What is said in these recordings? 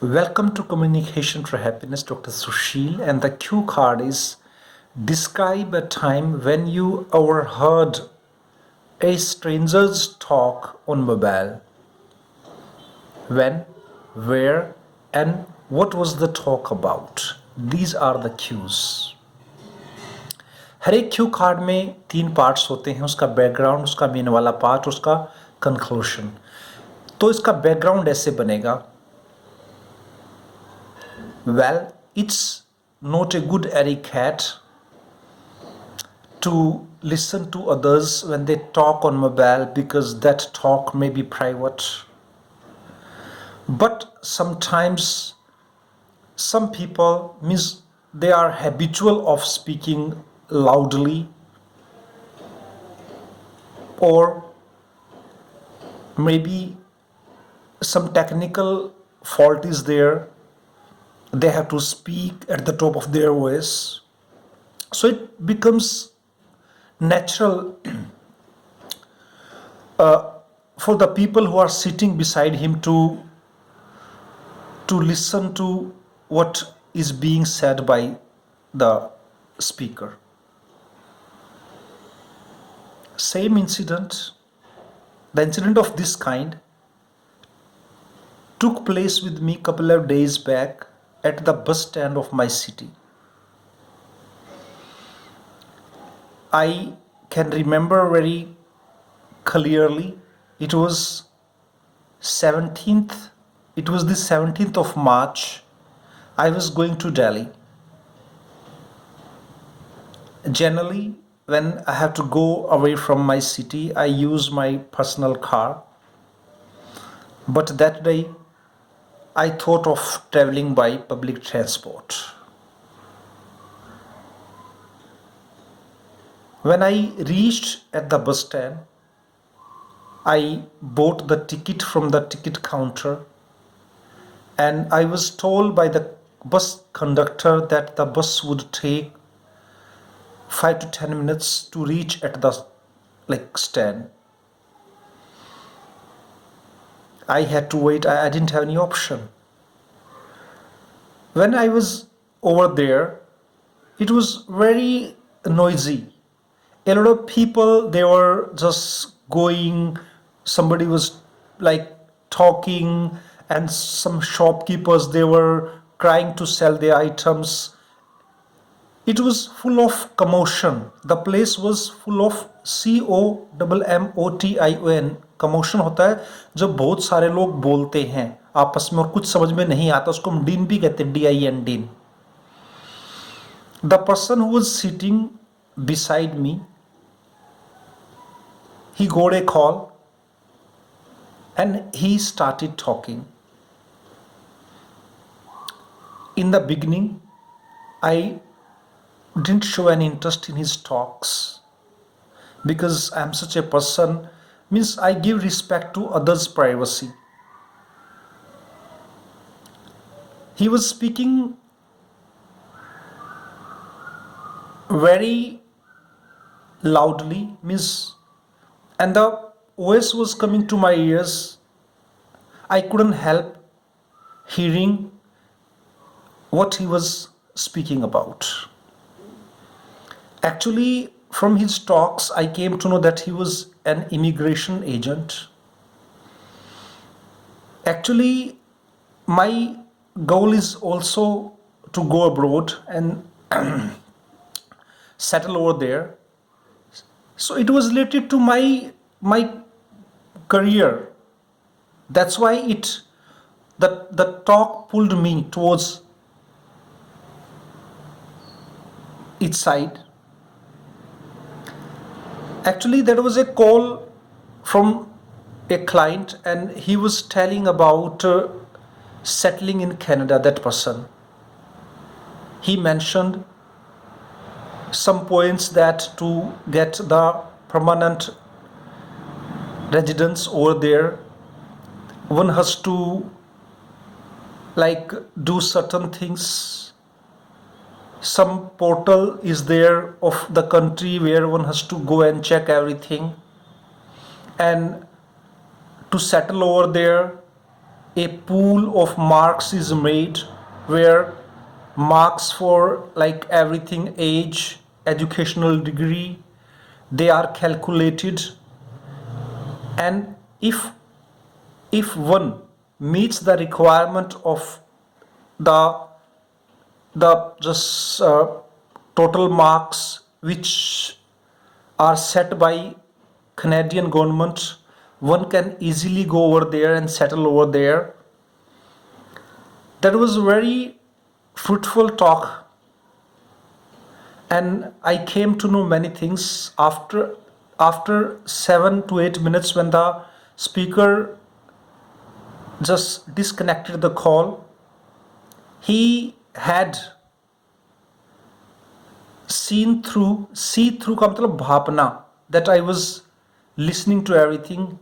Welcome to Communication for Happiness, Dr. Sushil. And the cue card is describe a time when you overheard a stranger's talk on mobile. When, where, and what was the talk about? These are the cues. हर एक Q card में 3 parts होते हैं, उसका background, उसका main वाला part, उसका conclusion. तो इसका बैकग्राउंड ऐसे बनेगा. Well, it's not a good etiquette to listen to others when they talk on mobile because that talk may be private. But sometimes some people means they are habitual of speaking loudly, or maybe some technical fault is there. They have to speak at the top of their voice. So it becomes natural for the people who are sitting beside him to listen to what is being said by the speaker. Same incident, the incident of this kind took place with me couple of days back at the bus stand of my city. I can remember very clearly. It was the 17th of March. I was going to Delhi. Generally, when I have to go away from my city, I use my personal car. But that day, I thought of traveling by public transport. When I reached at the bus stand, I bought the ticket from the ticket counter, and I was told by the bus conductor that the bus would take 5 to 10 minutes to reach at the stand. I had to wait. I didn't have any option. When I was over there, it was very noisy. A lot of people, they were just going. Somebody was talking, and some shopkeepers, they were trying to sell their items. It was full of commotion. The place was full of COMMOTION. Commotion होता है जब बहुत सारे लोग बोलते हैं आपस में और कुछ समझ में नहीं आता, उसको हम डीन भी कहते हैं, DIN, dean. The person who was sitting beside me, he got a call and he started talking. In the beginning, I didn't show any interest in his talks because I am such a person, means I give respect to others' privacy. He was speaking very loudly, and the voice was coming to my ears. I couldn't help hearing what he was speaking about. Actually, from his talks, I came to know that he was an immigration agent. Actually, my goal is also to go abroad and settle over there. So it was related to my career. That's why the talk pulled me towards its side. Actually, there was a call from a client, and he was telling about settling in Canada, that person. He mentioned some points that to get the permanent residence over there, one has to do certain things. Some portal is there of the country where one has to go and check everything, and to settle over there a pool of marks is made where marks for like everything, age, educational degree, they are calculated, and if one meets the requirement of the just total marks which are set by Canadian government, one can easily go over there and settle over there. That was a very fruitful talk, and I came to know many things after 7 to 8 minutes when the speaker just disconnected the call. He had see through का मतलब भापना, that I was listening to everything.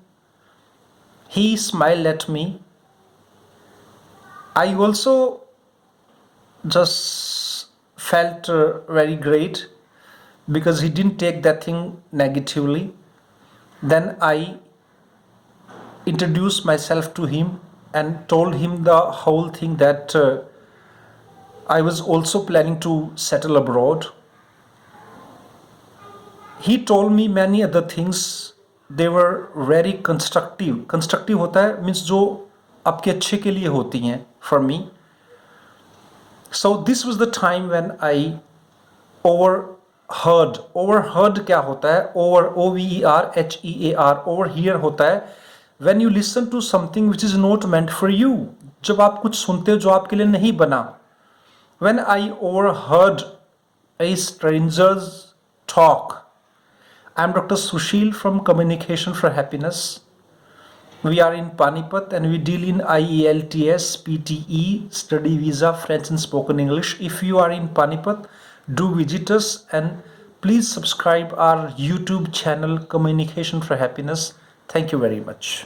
He smiled at me. I also just felt very great because he didn't take that thing negatively. Then I introduced myself to him and told him the whole thing, that I was also planning to settle abroad. He told me many other things. They were very constructive. Constructive होता है means जो आपके अच्छे के लिए होती हैं for me. So this was the time when I overheard. Overheard क्या होता है? OVER overhear होता है when you listen to something which is not meant for you. जब आप कुछ सुनते हो जो आपके लिए नहीं बना. When I overheard a stranger's talk. I'm Dr. Sushil from Communication for Happiness. We are in Panipat and we deal in IELTS, PTE, Study Visa, French and Spoken English. If you are in Panipat, do visit us and please subscribe our YouTube channel Communication for Happiness. Thank you very much.